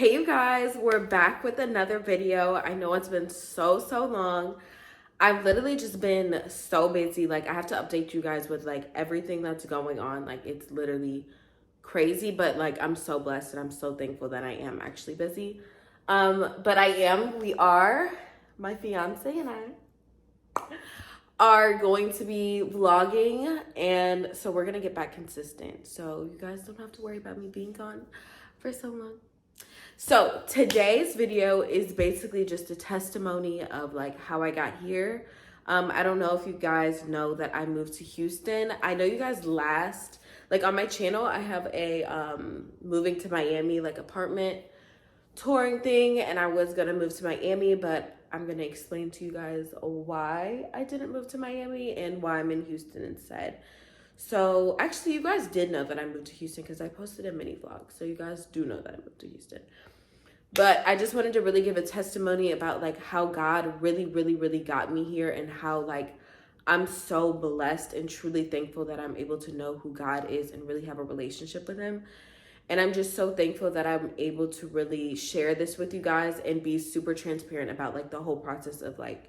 Hey you guys, we're back with another video. I know it's been so long. I've literally just been so busy. Like I have to update you guys with like everything that's going on. Like it's literally crazy, but like I'm so blessed and I'm so thankful that I am actually busy. We are, my fiance and I are going to be vlogging, and so we're gonna get back consistent. So you guys don't have to worry about me being gone for so long. So today's video is basically just a testimony of like how I got here. I don't know if you guys know that I moved to Houston. I know you guys like on my channel, I have a moving to Miami like apartment touring thing, and I was gonna move to Miami, but I'm gonna explain to you guys why I didn't move to Miami and why I'm in Houston instead. So actually you guys did know that I moved to Houston because I posted a mini vlog. So you guys do know that I moved to Houston. But I just wanted to really give a testimony about like how God really got me here, and how like I'm so blessed and truly thankful that I'm able to know who God is and really have a relationship with him. And I'm just so thankful that I'm able to really share this with you guys and be super transparent about like the whole process of like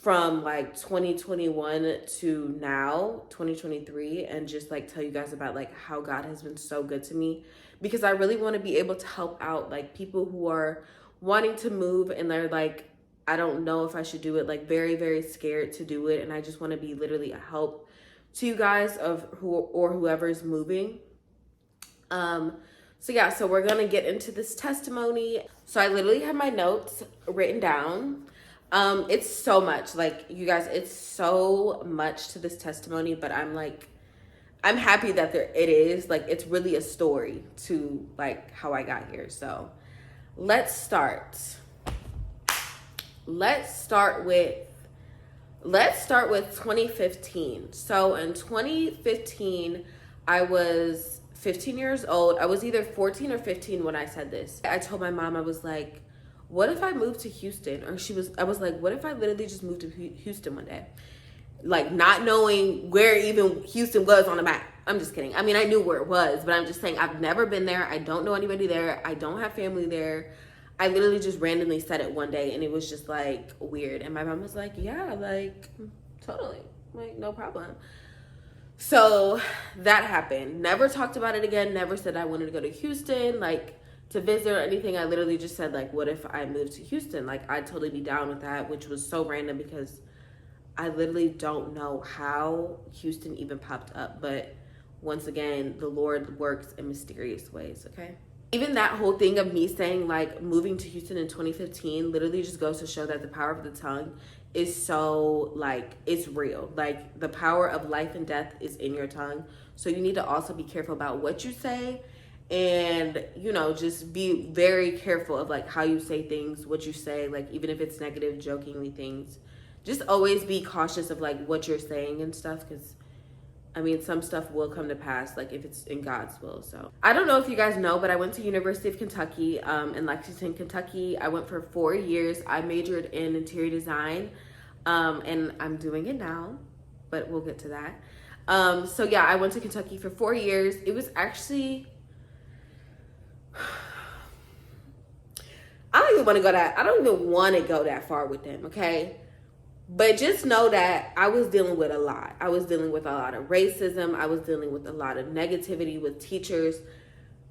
from like 2021 to now 2023, and just like tell you guys about like how God has been so good to me, because I really want to be able to help out like people who are wanting to move and they're like, I don't know if I should do it, like very scared to do it, and I just want to be literally a help to you guys of whoever's moving. So we're gonna get into this testimony. So I literally have my notes written down. It's so much, like you guys, it's so much to this testimony, but I'm happy that it is like, it's really a story to like how I got here. So let's start with 2015. So in 2015, I was 15 years old. I was either 14 or 15 when I said this. I told my mom, I was like, what if I moved to Houston? I was like, what if I literally just moved to Houston one day? Like not knowing where even Houston was on the map. I'm just kidding. I mean, I knew where it was, but I'm just saying I've never been there. I don't know anybody there. I don't have family there. I literally just randomly said it one day, and it was just like weird. And my mom was like, yeah, like totally, like no problem. So that happened. Never talked about it again. Never said I wanted to go to Houston, like to visit or anything. I literally just said like, what if I moved to Houston? Like I'd totally be down with that, which was so random because I literally don't know how Houston even popped up. But once again, the Lord works in mysterious ways, okay? Even that whole thing of me saying like moving to Houston in 2015 literally just goes to show that the power of the tongue is so like, it's real. Like the power of life and death is in your tongue. So you need to also be careful about what you say, and you know, just be very careful of like how you say things, what you say, like even if it's negative, jokingly things. Just always be cautious of like what you're saying and stuff, because I mean, some stuff will come to pass, like if it's in God's will. So I don't know if you guys know, but I went to University of Kentucky in Lexington, Kentucky. I went for 4 years. I majored in interior design, and I'm doing it now, but we'll get to that. So yeah, I went to Kentucky for 4 years. It was actually, I don't even want to go that far with them, okay? But just know that I was dealing with a lot. I was dealing with a lot of racism. I was dealing with a lot of negativity with teachers.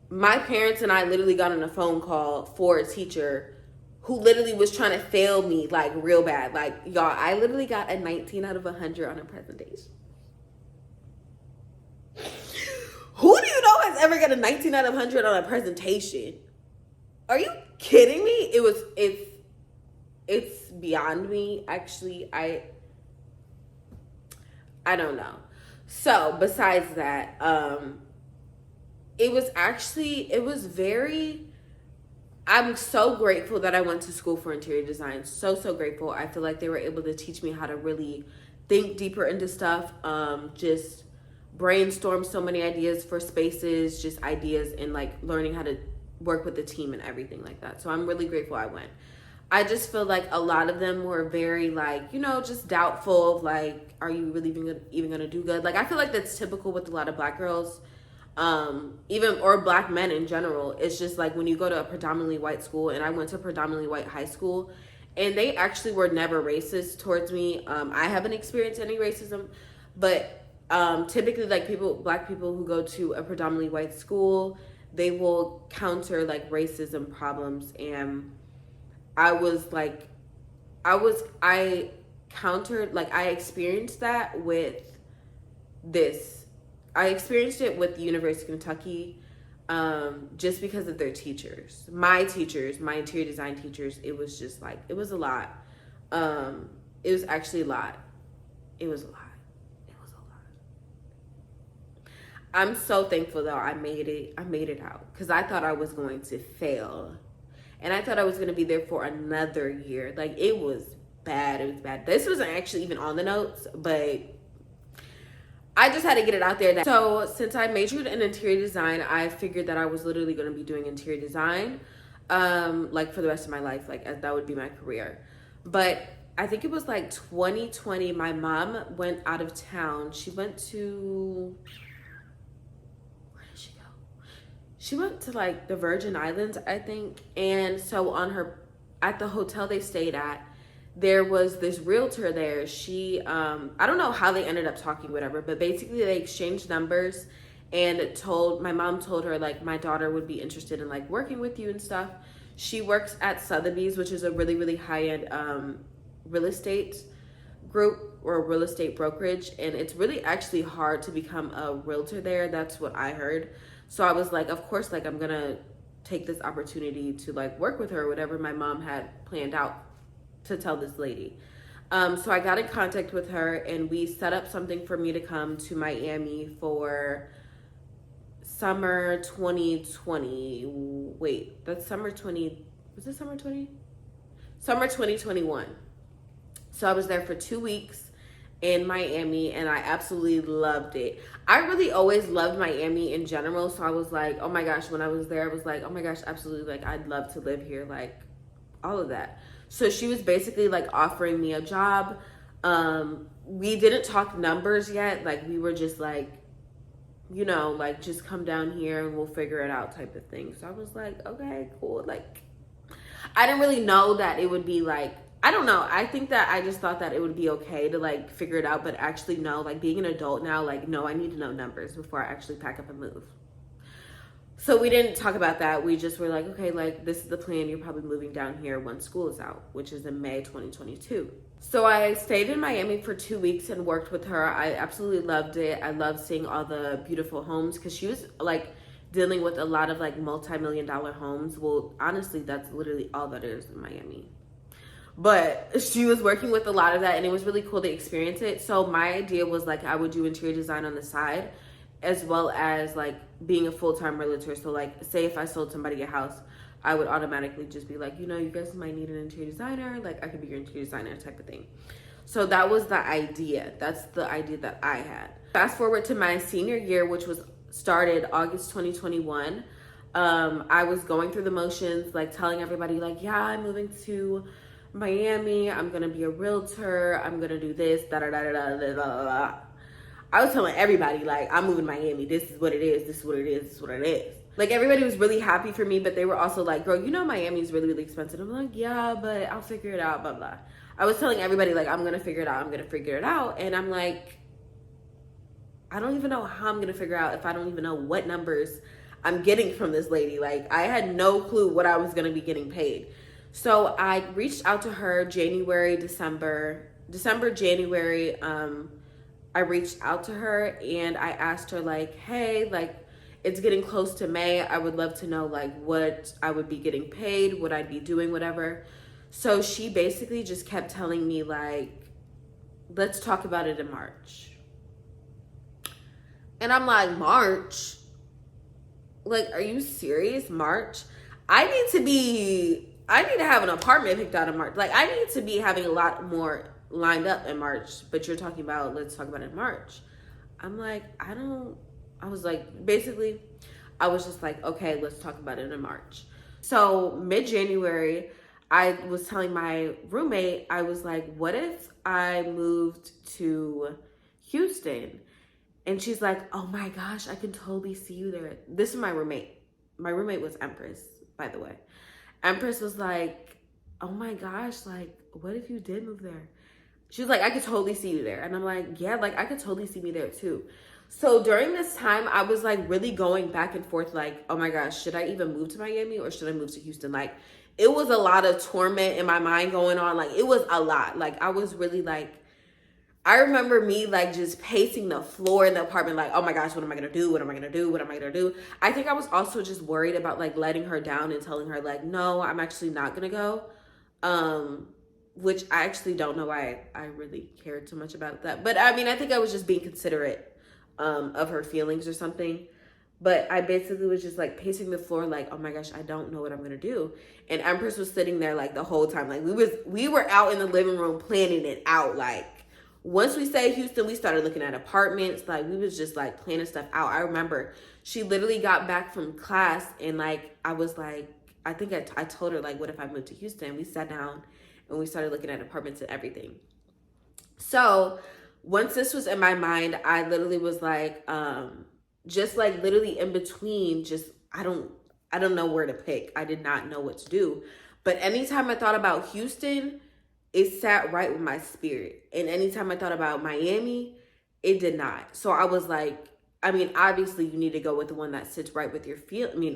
My parents and I literally got on a phone call for a teacher who literally was trying to fail me like real bad. Like, y'all, I literally got a 19 out of 100 on a presentation. Who do you know has ever got a 19 out of 100 on a presentation? Are you kidding me? It's beyond me, actually. I don't know. So besides that, I'm so grateful that I went to school for interior design. So grateful. I feel like they were able to teach me how to really think deeper into stuff, just brainstorm so many ideas for spaces, just ideas, and like learning how to work with the team and everything like that. So I'm really grateful I went. I just feel like a lot of them were very like, you know, just doubtful of like, are you really even gonna do good? Like, I feel like that's typical with a lot of Black girls. even or black men in general. It's just like when you go to a predominantly white school, and I went to a predominantly white high school, and they actually were never racist towards me. I haven't experienced any racism, but typically like black people who go to a predominantly white school, they will counter like racism problems. And I was like, I countered, like I experienced that with this. I experienced it with the University of Kentucky, just because of their teachers. My interior design teachers, it was just like, it was a lot. It was actually a lot. It was a lot. It was a lot. I'm so thankful though I made it out, because I thought I was going to fail. And I thought I was going to be there for another year. Like, it was bad. It was bad. This wasn't actually even on the notes, but I just had to get it out there. So since I majored in interior design, I figured that I was literally going to be doing interior design, like for the rest of my life. Like that would be my career. But I think it was like 2020, my mom went out of town. She went to, where did she go? She went to like the Virgin Islands, I think. And so at the hotel they stayed at, there was this realtor there. She, I don't know how they ended up talking, whatever, but basically they exchanged numbers, and my mom told her like, my daughter would be interested in like working with you and stuff. She works at Sotheby's, which is a really, really high-end real estate group or real estate brokerage. And it's really actually hard to become a realtor there. That's what I heard. So I was like, of course, like I'm gonna take this opportunity to like work with her or whatever my mom had planned out to tell this lady. So I got in contact with her, and we set up something for me to come to Miami for summer 2020. Wait, that's summer 20, was it summer 20? Summer 2021. So I was there for 2 weeks in Miami, and I absolutely loved it. I really always loved Miami in general. So I was like, oh my gosh, when I was there, I was like, oh my gosh, absolutely. Like, I'd love to live here. Like, all of that. So she was basically like offering me a job. We didn't talk numbers yet. Like, we were just like, you know, like, just come down here and we'll figure it out type of thing. So I was like, okay, cool. Like, I didn't really know that it would be like, I don't know. I think that I just thought that it would be okay to like figure it out, but actually no, like being an adult now, like, no, I need to know numbers before I actually pack up and move. So we didn't talk about that. We just were like, okay, like this is the plan. You're probably moving down here when school is out, which is in May 2022. So I stayed in Miami for 2 weeks and worked with her. I absolutely loved it. I loved seeing all the beautiful homes, because she was like dealing with a lot of like multi-million-dollar homes. Well, honestly, that's literally all that is in Miami. But she was working with a lot of that, and it was really cool to experience it. So my idea was like I would do interior design on the side, as well as like being a full-time realtor. So like, say if I sold somebody a house, I would automatically just be like, you know, you guys might need an interior designer. Like, I could be your interior designer type of thing. So that was the idea. That's the idea that I had. Fast forward to my senior year, which was started August 2021. I was going through the motions, like telling everybody like, yeah, I'm moving to Miami. I'm going to be a realtor. I'm going to do this, da da da da da da da. I was telling everybody, like, I'm moving to Miami. This is what it is. This is what it is. This is what it is. Like, everybody was really happy for me, but they were also like, girl, you know Miami's really, really expensive. I'm like, yeah, but I'll figure it out, blah, blah. I was telling everybody, like, I'm going to figure it out. I'm going to figure it out. And I'm like, I don't even know how I'm going to figure out if I don't even know what numbers I'm getting from this lady. Like, I had no clue what I was going to be getting paid. So I reached out to her December, January. I reached out to her and I asked her like, hey, like, it's getting close to May. I would love to know like what I would be getting paid, what I'd be doing, whatever. So she basically just kept telling me like, let's talk about it in March. And I'm like, March? Like, are you serious? March? I need to have an apartment picked out in March. Like, I need to be having a lot more lined up in March, but you're talking about, let's talk about it in March. I'm like, I was like, basically, I was just like, okay, let's talk about it in March. So mid-January, I was telling my roommate, I was like, what if I moved to Houston? And she's like, oh my gosh, I can totally see you there. This is my roommate. My roommate was Empress, by the way. Empress was like, oh my gosh, like, what if you did move there? She was like, I could totally see you there. And I'm like, yeah, like, I could totally see me there too. So during this time, I was like really going back and forth, like, oh my gosh, should I even move to Miami or should I move to Houston? Like, it was a lot of torment in my mind going on. Like, it was a lot. Like, I was really like, I remember me like just pacing the floor in the apartment, like, oh my gosh, what am I gonna do? What am I gonna do? What am I gonna do? I think I was also just worried about like letting her down and telling her, like, no, I'm actually not gonna go. Um, which I actually don't know why I really cared too much about that. But I mean, I think I was just being considerate of her feelings or something. But I basically was just like pacing the floor, like, oh my gosh, I don't know what I'm gonna do. And Empress was sitting there like the whole time. Like we were out in the living room planning it out. Like once we say Houston, we started looking at apartments. Like we was just like planning stuff out. I remember she literally got back from class and like I was like, I think I told her like, what if I moved to Houston? We sat down and we started looking at apartments and everything. So once this was in my mind, I literally was like, just like literally in between, just I don't know where to pick. I did not know what to do. But anytime I thought about Houston, it sat right with my spirit. And anytime I thought about Miami, it did not. So I was like, I mean, obviously you need to go with the one that sits right with your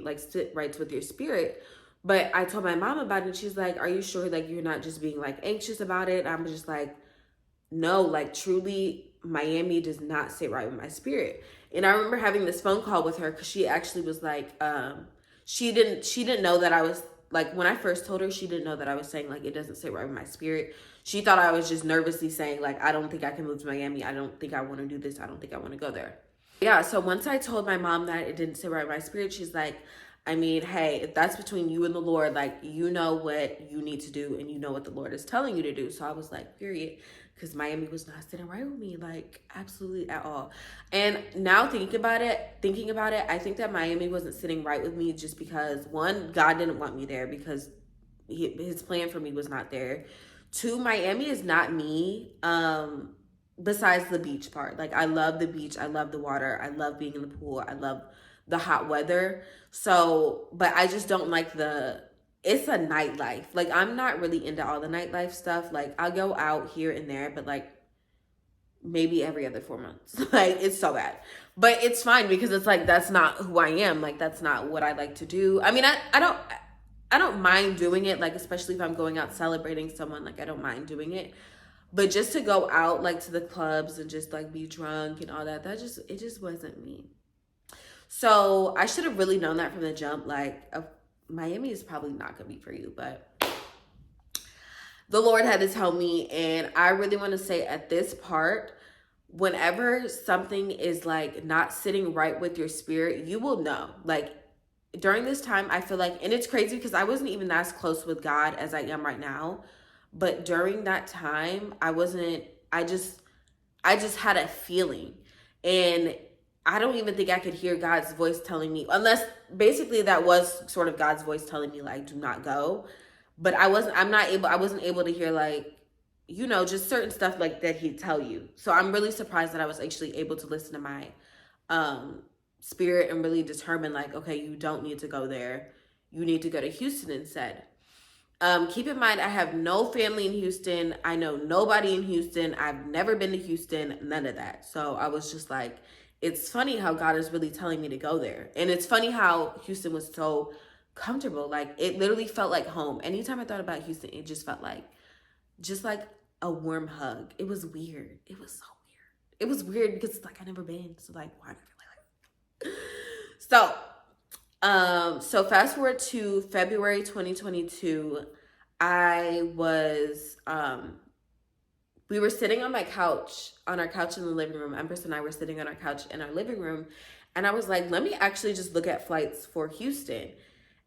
like sit right with your spirit. But I told my mom about it and she's like, are you sure like you're not just being like anxious about it? I'm just like, no, like truly Miami does not sit right with my spirit. And I remember having this phone call with her because she actually was like, she didn't know that I was like, when I first told her, she didn't know that I was saying like it doesn't sit right with my spirit. She thought I was just nervously saying like, I don't think I can move to Miami. I don't think I want to do this. I don't think I want to go there. Yeah, so once I told my mom that it didn't sit right with my spirit, she's like, I mean, hey, if that's between you and the Lord, like, you know what you need to do and you know what the Lord is telling you to do. So I was like, period. Because Miami was not sitting right with me, like, absolutely at all. And now thinking about it, I think that Miami wasn't sitting right with me just because, one, God didn't want me there because his plan for me was not there. Two, Miami is not me. Besides the beach part, like I love the beach, I love the water, I love being in the pool, I love the hot weather. So, but I just don't like it's a nightlife. Like I'm not really into all the nightlife stuff. Like I'll go out here and there, but like maybe every other 4 months. Like it's so bad. But it's fine because it's like that's not who I am. Like that's not what I like to do. I mean, I don't mind doing it, like especially if I'm going out celebrating someone, like I don't mind doing it. But just to go out like to the clubs and just like be drunk and all that, it just wasn't me. So I should have really known that from the jump. Like Miami is probably not gonna be for you, but the Lord had to tell me. And I really want to say at this part, whenever something is like not sitting right with your spirit, you will know. Like during this time, I feel like, and it's crazy because I wasn't even as close with God as I am right now. But during that time, I just had a feeling. And I don't even think I could hear God's voice telling me, unless basically that was sort of God's voice telling me like, do not go. But I wasn't able to hear like, you know, just certain stuff like that he'd tell you. So I'm really surprised that I was actually able to listen to my spirit and really determine like, okay, you don't need to go there. You need to go to Houston instead. Keep in mind, I have no family in Houston. I know nobody in Houston. I've never been to Houston, none of that. So I was just like, it's funny how God is really telling me to go there. And it's funny how Houston was so comfortable. Like it literally felt like home. Anytime I thought about Houston, it just felt like, just like a warm hug. It was weird. It was so weird. It was weird because it's like, I've never been. So like, why did I feel like so fast forward to February 2022, we were sitting on our couch in the living room. Empress and I were sitting on our couch in our living room. And I was like, let me actually just look at flights for Houston.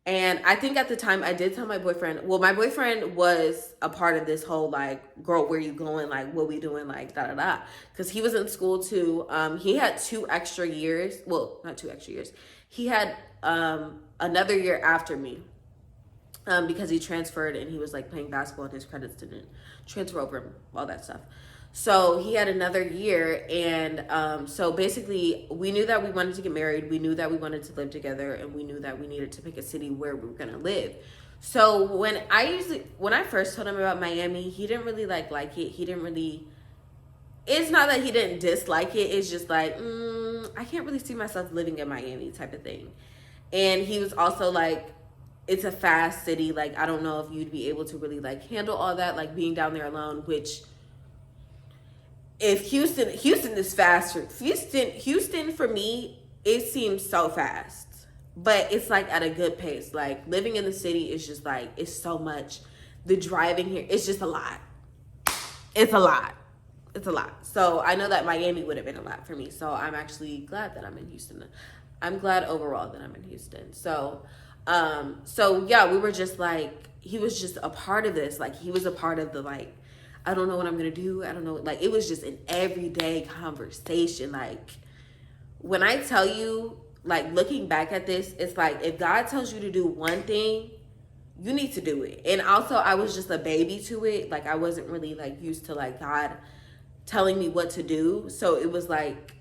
And I think at the time I did tell my boyfriend, well, my boyfriend was a part of this whole like, girl, where you going? Like, what we doing? Like, da da da. Because he was in school too. He had 2 extra years. Well, not 2 extra years. He had another year after me because he transferred and he was like playing basketball and his credits didn't transfer over, all that stuff. So he had another year, and so basically, we knew that we wanted to get married. We knew that we wanted to live together, and we knew that we needed to pick a city where we were gonna live. So when I first told him about Miami, he didn't really like it. He didn't really. It's not that he didn't dislike it. It's just like I can't really see myself living in Miami type of thing. And he was also like, it's a fast city. Like I don't know if you'd be able to really like handle all that, like being down there alone, which if Houston is faster. Houston for me, it seems so fast. But it's like at a good pace. Like living in the city is just like it's so much. The driving here, it's just a lot. It's a lot. It's a lot. So I know that Miami would have been a lot for me. So I'm actually glad that I'm in Houston. I'm glad overall that I'm in Houston. So yeah, we were just like he was just a part of this. Like he was a part of the like I don't know what I'm gonna do. I don't know. Like it was just an everyday conversation. Like when I tell you, like looking back at this, it's like if God tells you to do one thing, you need to do it. And also I was just a baby to it. Like I wasn't really like used to like God telling me what to do. So it was like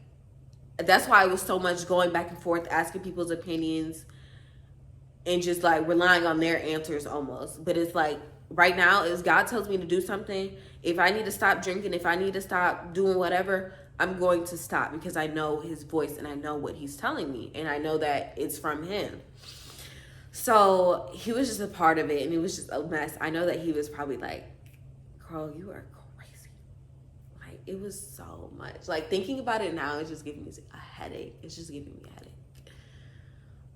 that's why it was so much going back and forth, asking people's opinions and just like relying on their answers almost. But it's like right now, if God tells me to do something, if I need to stop drinking, if I need to stop doing whatever, I'm going to stop because I know his voice and I know what he's telling me. And I know that it's from him. So he was just a part of it and it was just a mess. I know that he was probably like, girl, you are crazy. Like it was so much. Like thinking about it now, it's just giving me a headache. It's just giving me a headache.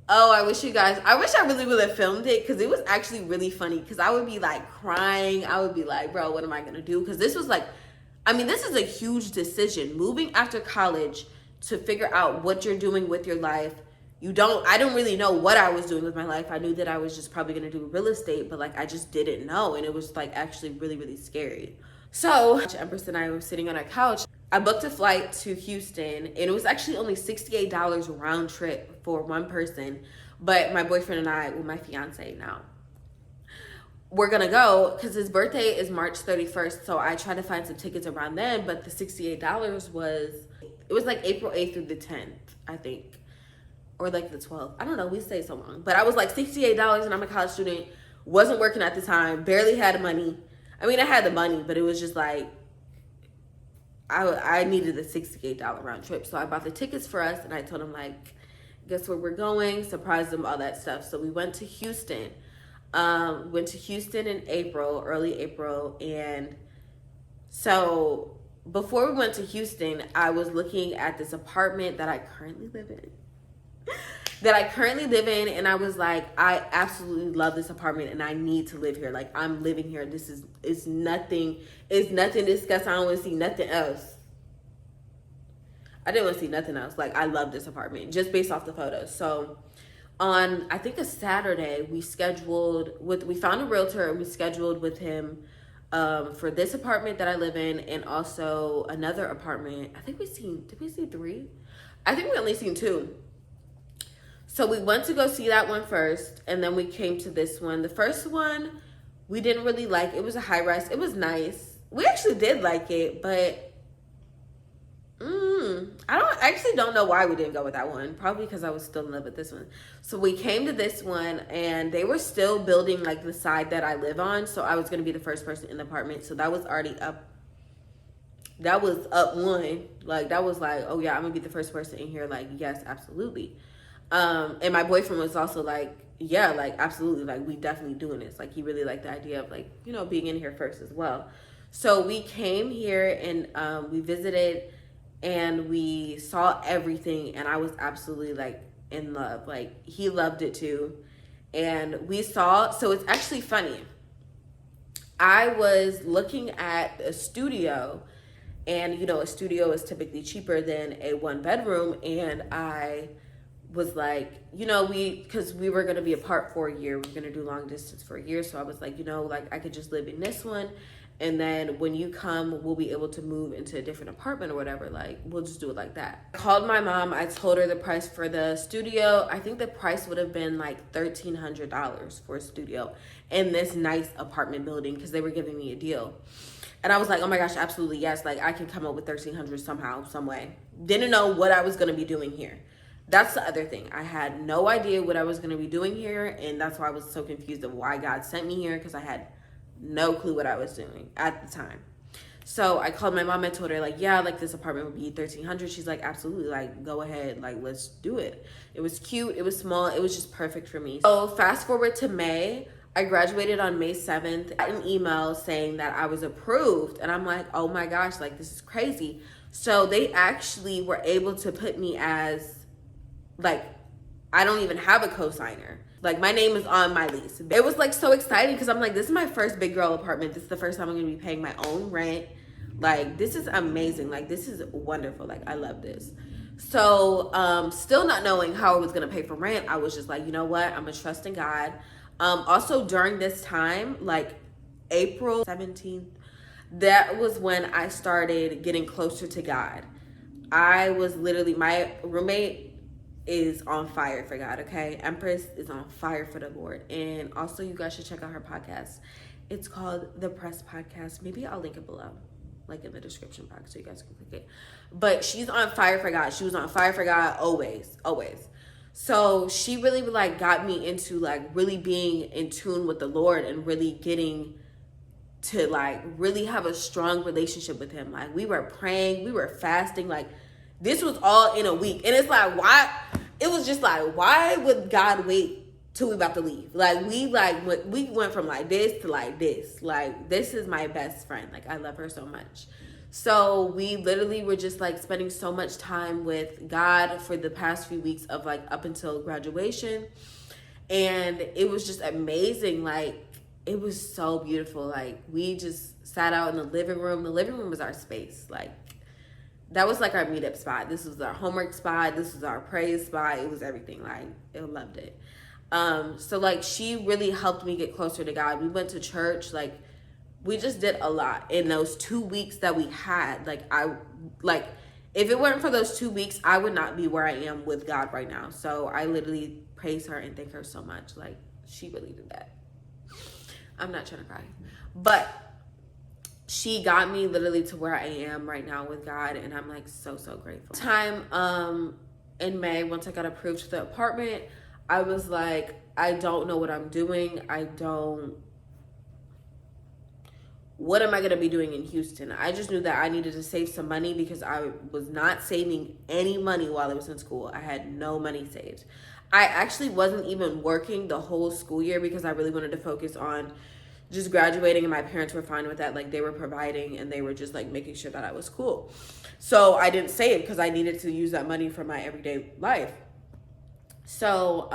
Oh, I wish I really would have filmed it because it was actually really funny because I would be like crying. I would be like, bro, what am I going to do? Because this was like, I mean, this is a huge decision. Moving after college to figure out what you're doing with your life. I don't really know what I was doing with my life. I knew that I was just probably going to do real estate, but like I just didn't know. And it was like actually really, really scary. So Empress and I were sitting on our couch. I booked a flight to Houston and it was actually only $68 round trip for one person. But my boyfriend and I, well, my fiance now, we're gonna go because his birthday is March 31st. So I tried to find some tickets around then, but the $68 it was like April 8th through the 10th, I think. Or like the 12th. I don't know, we stayed so long. But I was like $68 and I'm a college student, wasn't working at the time, barely had money. I mean, I had the money, but it was just like, I needed a $68 round trip. So I bought the tickets for us and I told him like, guess where we're going? Surprised him, all that stuff. So we went to Houston. Went to Houston in early April. And so before we went to Houston, I was looking at this apartment that I currently live in. And I was like, I absolutely love this apartment and I need to live here. Like I'm living here. It's nothing disgusting. I don't want to see nothing else. I didn't want to see nothing else. Like I love this apartment just based off the photos. So on I think a Saturday we found a realtor and we scheduled with him for this apartment that I live in and also another apartment. I think did we see 3? I think we only seen 2. So we went to go see that one first, and then we came to this one. The first one, we didn't really like. It was a high-rise. It was nice. We actually did like it, but I actually don't know why we didn't go with that one. Probably because I was still in love with this one. So we came to this one, and they were still building, like, the side that I live on, so I was going to be the first person in the apartment. So that was already up. That was up one. Like, that was like, oh, yeah, I'm going to be the first person in here. Like, yes, absolutely. And my boyfriend was also like, yeah, like absolutely, like we definitely doing this. Like he really liked the idea of like, you know, being in here first as well. So we came here and we visited and we saw everything and I was absolutely like in love. Like he loved it too. And so it's actually funny. I was looking at a studio and you know, a studio is typically cheaper than a 1-bedroom and I was like, you know, because we were going to be apart for a year. We were going to do long distance for a year. So I was like, you know, like I could just live in this one. And then when you come, we'll be able to move into a different apartment or whatever. Like, we'll just do it like that. I called my mom. I told her the price for the studio. I think the price would have been like $1,300 for a studio in this nice apartment building because they were giving me a deal. And I was like, oh my gosh, absolutely yes. Like, I can come up with $1,300 somehow, some way. Didn't know what I was going to be doing here. That's the other thing. I had no idea what I was going to be doing here. And that's why I was so confused of why God sent me here, because I had no clue what I was doing at the time. So I called my mom and told her, like, yeah, like this apartment would be $1,300. She's like, absolutely, like, go ahead, like, let's do it. It was cute, it was small, it was just perfect for me. So fast forward to May. I graduated on May 7th. I got an email saying that I was approved. And I'm like, oh my gosh, like, this is crazy. So they actually were able to put me as, like, I don't even have a co-signer. Like, my name is on my lease. It was like so exciting because I'm like, this is my first big girl apartment. This is the first time I'm gonna be paying my own rent. Like, this is amazing. Like, this is wonderful. Like, I love this. So still not knowing how I was gonna pay for rent, I was just like, you know what, I'm gonna trust in God. Also during this time, like April 17th, that was when I started getting closer to God. I was literally, my roommate is on fire for God, okay? Empress is on fire for the Lord. And also, you guys should check out her podcast. It's called The Press Podcast. Maybe I'll link it below, like in the description box, so you guys can click it. But she's on fire for God. She was on fire for God always, always. So she really like got me into like really being in tune with the Lord and really getting to like really have a strong relationship with him. Like, we were praying, we were fasting, like this was all in a week. And it's like, why? It was just like, why would God wait till we about to leave? Like, we went from like this to like this. Like, this is my best friend. Like, I love her so much. So we literally were just like spending so much time with God for the past few weeks of like up until graduation. And it was just amazing. Like, it was so beautiful. Like, we just sat out in the living room. The living room was our space. Like, that was like our meetup spot. This was our homework spot. This was our praise spot. It was everything. Like, I loved it. So like, she really helped me get closer to God. We went to church. Like, we just did a lot in those 2 weeks that we had. Like, if it weren't for those 2 weeks, I would not be where I am with God right now. So I literally praise her and thank her so much. Like, she really did that. I'm not trying to cry, but she got me literally to where I am right now with God, and I'm like so grateful. In May, once I got approved for the apartment, I was like, I don't know what I'm doing. What am I going to be doing in Houston? I just knew that I needed to save some money because I was not saving any money while I was in school. I had no money saved. I actually wasn't even working the whole school year because I really wanted to focus on just graduating, and my parents were fine with that. Like, they were providing and they were just like making sure that I was cool. So I didn't save because I needed to use that money for my everyday life. So,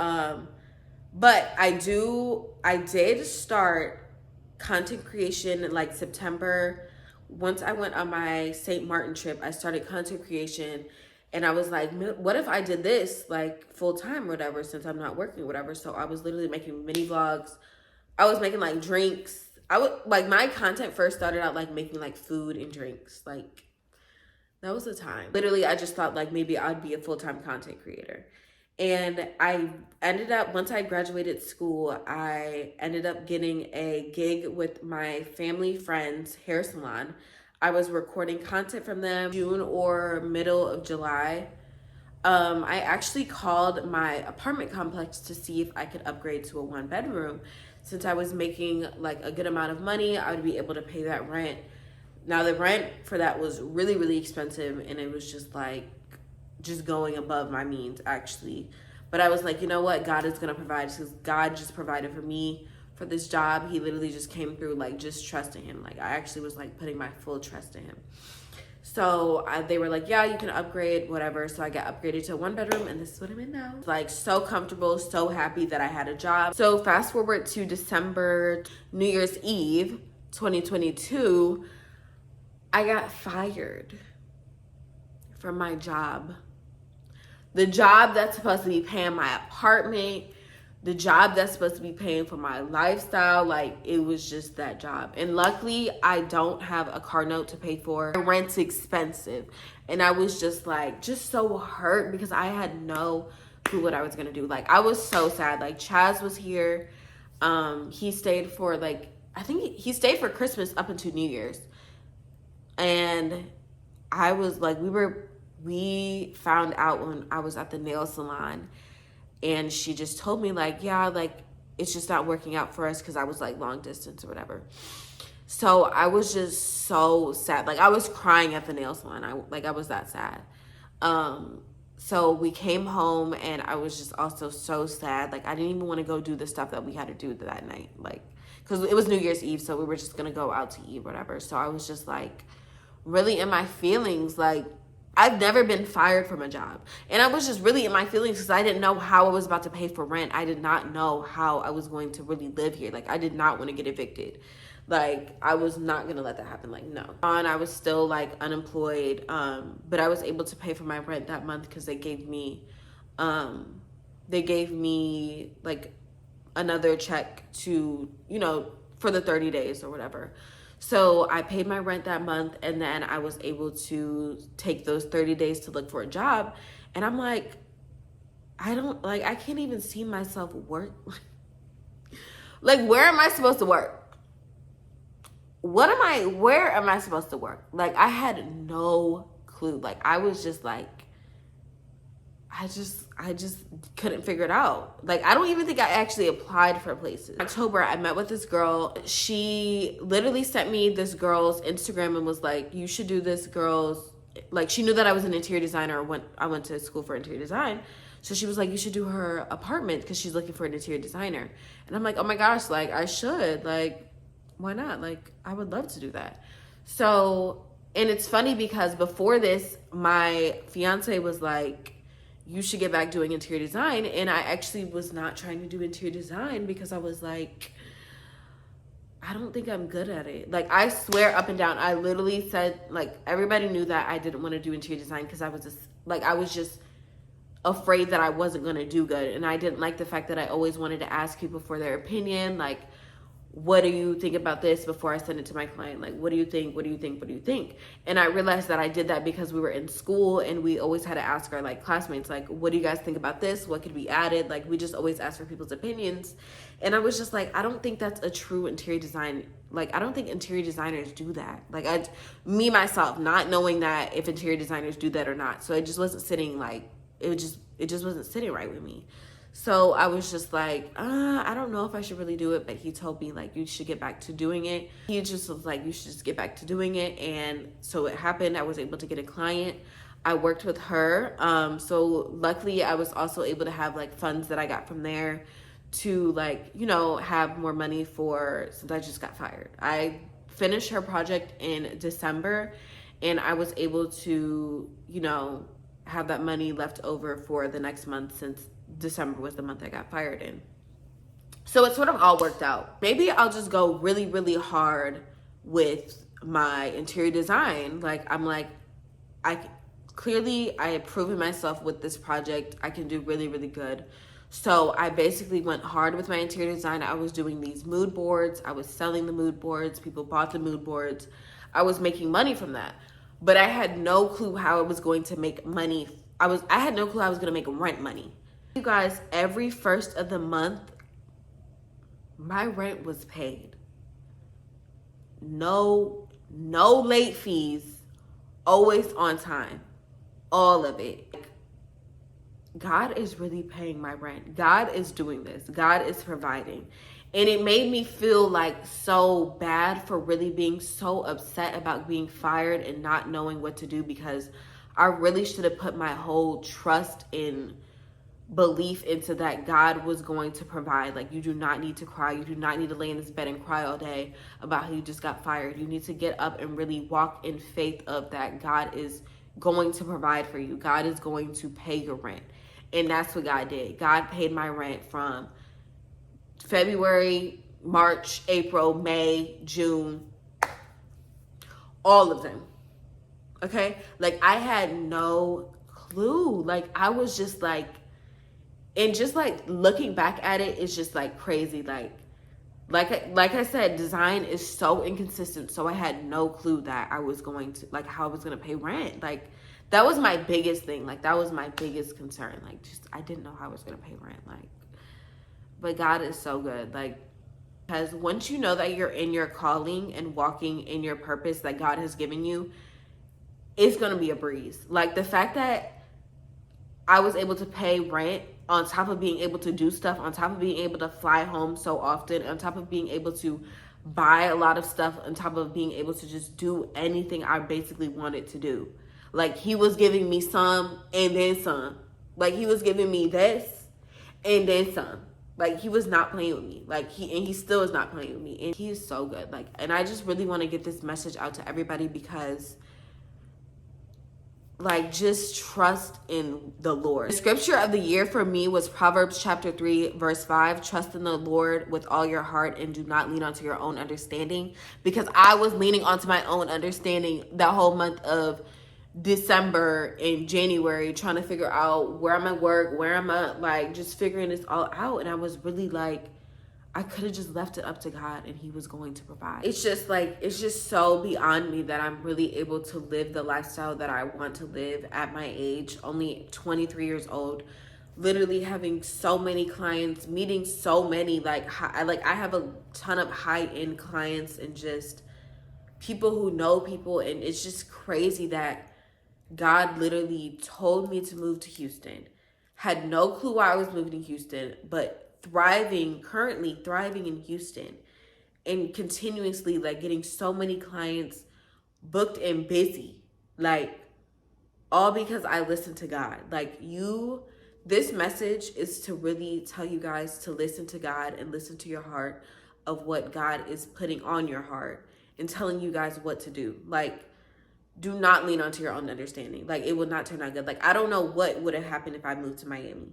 but I did start content creation in like September. Once I went on my St. Martin trip, I started content creation, and I was like, what if I did this like full time or whatever, since I'm not working or whatever. So I was literally making mini vlogs. I was making like drinks. My content first started out like making like food and drinks. Like, that was the time. Literally, I just thought like maybe I'd be a full-time content creator. And I ended up, once I graduated school, I ended up getting a gig with my family friend's hair salon. I was recording content from them June or middle of July. I actually called my apartment complex to see if I could upgrade to a 1-bedroom. Since I was making like a good amount of money, I would be able to pay that rent. Now, the rent for that was really expensive, and it was just like, just going above my means actually. But I was like, you know what? God is going to provide, because God just provided for me for this job. He literally just came through, like, just trusting him. Like, I actually was like putting my full trust in him. So they were like, yeah, you can upgrade, whatever. So I got upgraded to a 1-bedroom, and this is what I'm in now. Like, so comfortable, so happy that I had a job. So fast forward to December, New Year's Eve, 2022, I got fired from my job. The job that's supposed to be paying my apartment, the job that's supposed to be paying for my lifestyle, like it was just that job. And luckily I don't have a car note to pay for. Rent's expensive. And I was just like, just so hurt because I had no clue what I was gonna do. Like I was so sad. Like Chaz was here. He stayed for like, I think he stayed for Christmas up until New Year's. And I was like, we found out when I was at the nail salon, and she just told me like, yeah, like it's just not working out for us because I was like long distance or whatever. So I was just so sad. Like I was crying at the nail salon. I was that sad. So we came home and I was just also so sad. Like I didn't even want to go do the stuff that we had to do that night. Like, cause it was New Year's Eve. So we were just going to go out to eat, whatever. So I was just like really in my feelings. Like I've never been fired from a job. And I was just really in my feelings because I didn't know how I was about to pay for rent. I did not know how I was going to really live here. Like I did not want to get evicted. Like I was not going to let that happen. Like no. And I was still like unemployed. But I was able to pay for my rent that month because they gave me like another check to, you know, for the 30 days or whatever. So I paid my rent that month, and then I was able to take those 30 days to look for a job. And I'm like, I can't even see myself work. Like, where am I supposed to work? Where am I supposed to work? Like, I had no clue. Like, I was just like, I just couldn't figure it out. Like, I don't even think I actually applied for places. In October, I met with this girl. She literally sent me this girl's Instagram and was like, you should do this girl's, like, she knew that I was an interior designer when I went to school for interior design. So she was like, you should do her apartment because she's looking for an interior designer. And I'm like, oh my gosh, like, I should. Like, why not? Like, I would love to do that. So, and it's funny because before this, my fiance was like, you should get back doing interior design. And I actually was not trying to do interior design because I was like, I don't think I'm good at it. Like, I swear up and down, I literally said, like, everybody knew that I didn't want to do interior design because I was just afraid that I wasn't going to do good. And I didn't like the fact that I always wanted to ask people for their opinion. Like, what do you think about this before I send it to my client? Like, what do you think? What do you think? What do you think? And I realized that I did that because we were in school and we always had to ask our like classmates, like, what do you guys think about this? What could be added? Like, we just always ask for people's opinions. And I was just like, I don't think that's a true interior design. Like, I don't think interior designers do that. Like, myself, not knowing that if interior designers do that or not. So it just wasn't sitting like, it just wasn't sitting right with me. So I was just like, I don't know if I should really do it. But he told me, like, you should get back to doing it. He just was like, you should just get back to doing it. And so it happened. I was able to get a client. I worked with her. So luckily, I was also able to have, like, funds that I got from there to, like, you know, have more money since I just got fired. I finished her project in December. And I was able to, you know, have that money left over for the next month since December was the month I got fired in. So it sort of all worked out. Maybe I'll just go really, really hard with my interior design. Like, I'm like, I have proven myself with this project. I can do really, really good. So I basically went hard with my interior design. I was doing these mood boards. I was selling the mood boards. People bought the mood boards. I was making money from that. But I had no clue how I was going to make money. I had no clue how I was going to make rent money. You guys, every first of the month, my rent was paid. No late fees, always on time, all of it. God is really paying my rent. God is doing this. God is providing. And it made me feel like so bad for really being so upset about being fired and not knowing what to do, because I really should have put my whole trust in belief into that God was going to provide. Like, you do not need to cry. You do not need to lay in this bed and cry all day about how you just got fired. You need to get up and really walk in faith of that God is going to provide for you. God is going to pay your rent. And that's what God did. God paid my rent from February, March, April, May, June, all of them. Okay? Like, I had no clue. Like, I was just like, and just like looking back at it, it's just like crazy. Like I said, design is so inconsistent. So I had no clue that I was going to, like, how I was going to pay rent. Like, that was my biggest thing. Like, that was my biggest concern. Like, just, I didn't know how I was going to pay rent. Like, but God is so good. Like, because once you know that you're in your calling and walking in your purpose that God has given you, it's going to be a breeze. Like, the fact that I was able to pay rent on top of being able to do stuff, on top of being able to fly home so often, on top of being able to buy a lot of stuff, on top of being able to just do anything I basically wanted to do. Like, he was giving me some and then some. Like, he was giving me this and then some. Like, he was not playing with me. Like, he still is not playing with me. And he is so good. Like, and I just really want to get this message out to everybody because, like, just trust in the Lord. The scripture of the year for me was Proverbs chapter 3, verse 5. Trust in the Lord with all your heart and do not lean onto your own understanding. Because I was leaning onto my own understanding that whole month of December and January, trying to figure out where I'm at work, where I'm at, like, just figuring this all out. And I was really like, I could have just left it up to God and he was going to provide. It's just like, it's just so beyond me that I'm really able to live the lifestyle that I want to live at my age, only 23 years old, literally having so many clients, meeting so many, like I have a ton of high-end clients and just people who know people. And it's just crazy that God literally told me to move to Houston. Had no clue why I was moving to Houston, but currently thriving in Houston and continuously like getting so many clients booked and busy, like all because I listened to God. Like this message is to really tell you guys to listen to God and listen to your heart of what God is putting on your heart and telling you guys what to do. Like, do not lean onto your own understanding. Like, it will not turn out good. Like, I don't know what would have happened if I moved to Miami.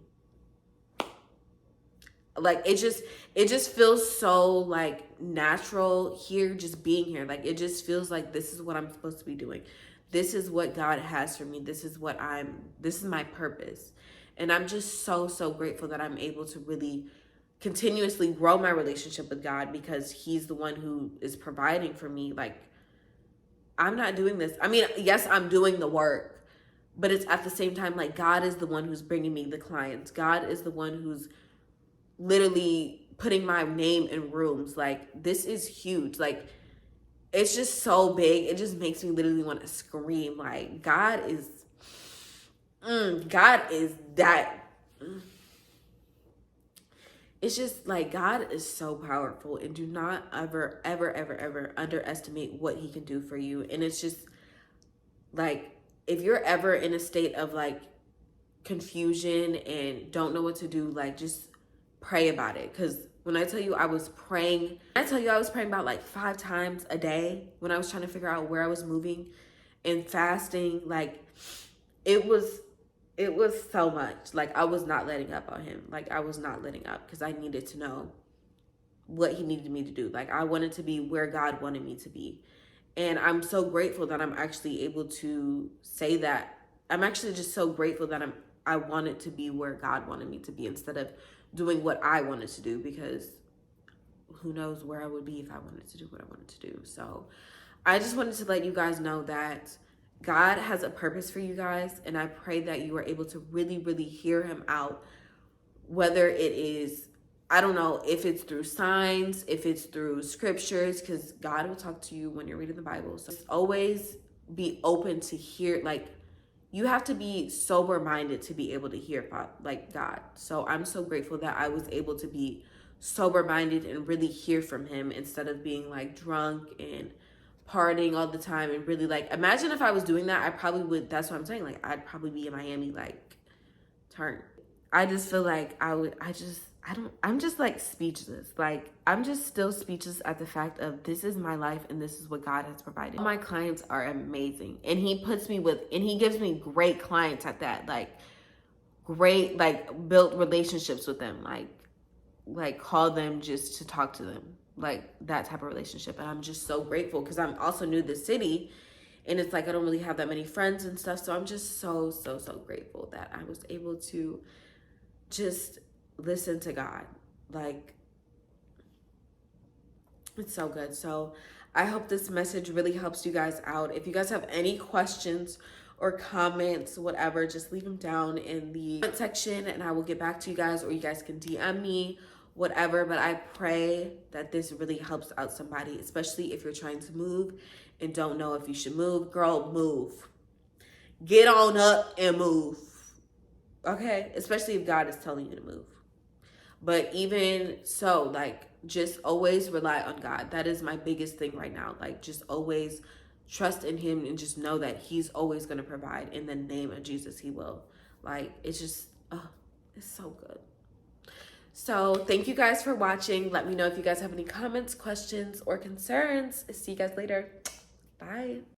Like, it just feels so like natural here, just being here. Like, it just feels like this is what I'm supposed to be doing. This is what God has for me. This is my purpose. And I'm just so, so grateful that I'm able to really continuously grow my relationship with God because he's the one who is providing for me. Like, I'm not doing this. I mean, yes, I'm doing the work, but it's at the same time, like, God is the one who's bringing me the clients. God is the one who's literally putting my name in rooms. Like, this is huge. Like, it's just so big. It just makes me literally want to scream. Like, God is that. It's just like, God is so powerful, and do not ever, ever, ever, ever underestimate what he can do for you. And it's just like, if you're ever in a state of like confusion and don't know what to do, like, just pray about it. Because when I tell you I was praying about like 5 times a day when I was trying to figure out where I was moving, and fasting. Like, it was so much. Like, I was not letting up on him. Like, I was not letting up because I needed to know what he needed me to do. Like, I wanted to be where God wanted me to be. And I'm so grateful that I'm actually able to say that. I'm actually just so grateful that I wanted to be where God wanted me to be instead of doing what I wanted to do, because who knows where I would be if I wanted to do what I wanted to do. So I just wanted to let you guys know that God has a purpose for you guys, and I pray that you are able to really, really hear him out, whether it is, I don't know, if it's through signs, if it's through scriptures, because God will talk to you when you're reading the Bible. So always be open to hear. Like, you have to be sober-minded to be able to hear like God. So I'm so grateful that I was able to be sober-minded and really hear from him instead of being like drunk and partying all the time. And really, like, imagine if I was doing that, I probably would, that's what I'm saying, like, I'd probably be in Miami, like, turn. I just feel like I'm just like speechless. Like, I'm just still speechless at the fact of this is my life and this is what God has provided. My clients are amazing, and he gives me great clients at that. Like, great, like, built relationships with them. Like call them just to talk to them. Like, that type of relationship. And I'm just so grateful because I'm also new to the city. And it's like I don't really have that many friends and stuff. So I'm just so, so, so grateful that I was able to just listen to God. Like, it's so good. So I hope this message really helps you guys out. If you guys have any questions or comments, whatever, just leave them down in the comment section and I will get back to you guys, or you guys can DM me, whatever. But I pray that this really helps out somebody, especially if you're trying to move and don't know if you should move. Girl, move. Get on up and move. Okay? Especially if God is telling you to move. But even so, like, just always rely on God. That is my biggest thing right now. Like, just always trust in him and just know that he's always going to provide. In the name of Jesus, he will. Like, it's just, oh, it's so good. So thank you guys for watching. Let me know if you guys have any comments, questions, or concerns. See you guys later. Bye.